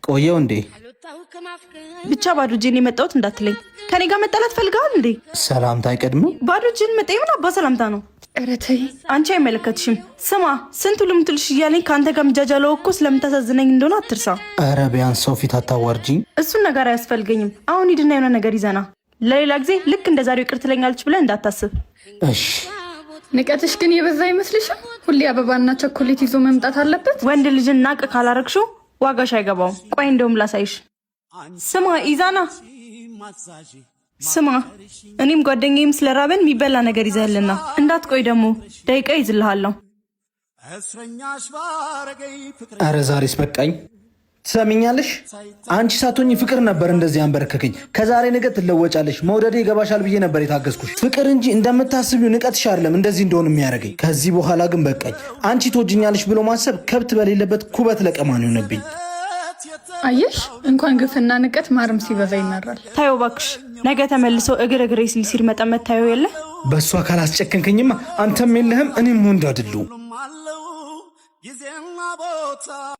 ቆየው እንዴ? ብቻ ባዶ እጄን የመጣሁት እንዳትለኝ። ከኔ ጋር መጣላት ፈልገሃል እንዴ? ሰላምታ አይቀድምም? ባዶ እጄን መጣ ምን አባ ሰላምታ ነው? ኧረ ተይ አንቺ አይመለከትሽም። ስማ ስንቱ ልምትልሽ እያለኝ ከአንተ ጋር ምጃጃለው እኮ ስለምታሳዝነኝ እንደሆነ አትርሳ። ኧረ ቢያንስ ሰው ፊት አታዋርጂኝ። እሱን ነገር አያስፈልገኝም። አሁን ሂድና የሆነ ነገር ይዘና ለሌላ ጊዜ ልክ እንደ ዛሬው ይቅር ትለኛለች ብለህ እንዳታስብ እሺ? ንቀትሽ ግን የበዛ አይመስልሽም? ሁሌ አበባና ቸኮሌት ይዞ መምጣት አለበት? ወንድ ልጅን ናቅ ካላረግሽው ዋጋሽ አይገባውም። ቆይ እንደውም ላሳይሽ። ስማ ኢዛና፣ ስማ እኔም ጓደኛዬም ስለራበን የሚበላ ነገር ይዘህልና እንዳትቆይ፣ ደግሞ ደቂቃ ይዝልሃለሁ። አረ ዛሬስ በቃኝ። ትሰሚኛለሽ? አንቺ ሳትሆኚ ፍቅር ነበር እንደዚህ አንበረከከኝ። ከዛሬ ነገ ትለወጫለሽ፣ መውደዴ ይገባሻል ብዬ ነበር የታገዝኩሽ። ፍቅር እንጂ እንደምታስቢው ንቀትሽ አይደለም እንደዚህ እንደሆን የሚያደርገኝ። ከዚህ በኋላ ግን በቃኝ። አንቺ ትወጂኛለሽ ብሎ ማሰብ ከብት በሌለበት ኩበት ለቀማ ነው የሆነብኝ። አየሽ፣ እንኳን ግፍና ንቀት ማርም ሲበዛ ይመራል። ታየው እባክሽ፣ ነገ ተመልሶ እግር እግሬ ሲል ሲርመጠመጥ ታየው የለ። በእሷ ካላስጨከንከኝማ አንተም የለህም እኔም ወንድ አይደለሁ።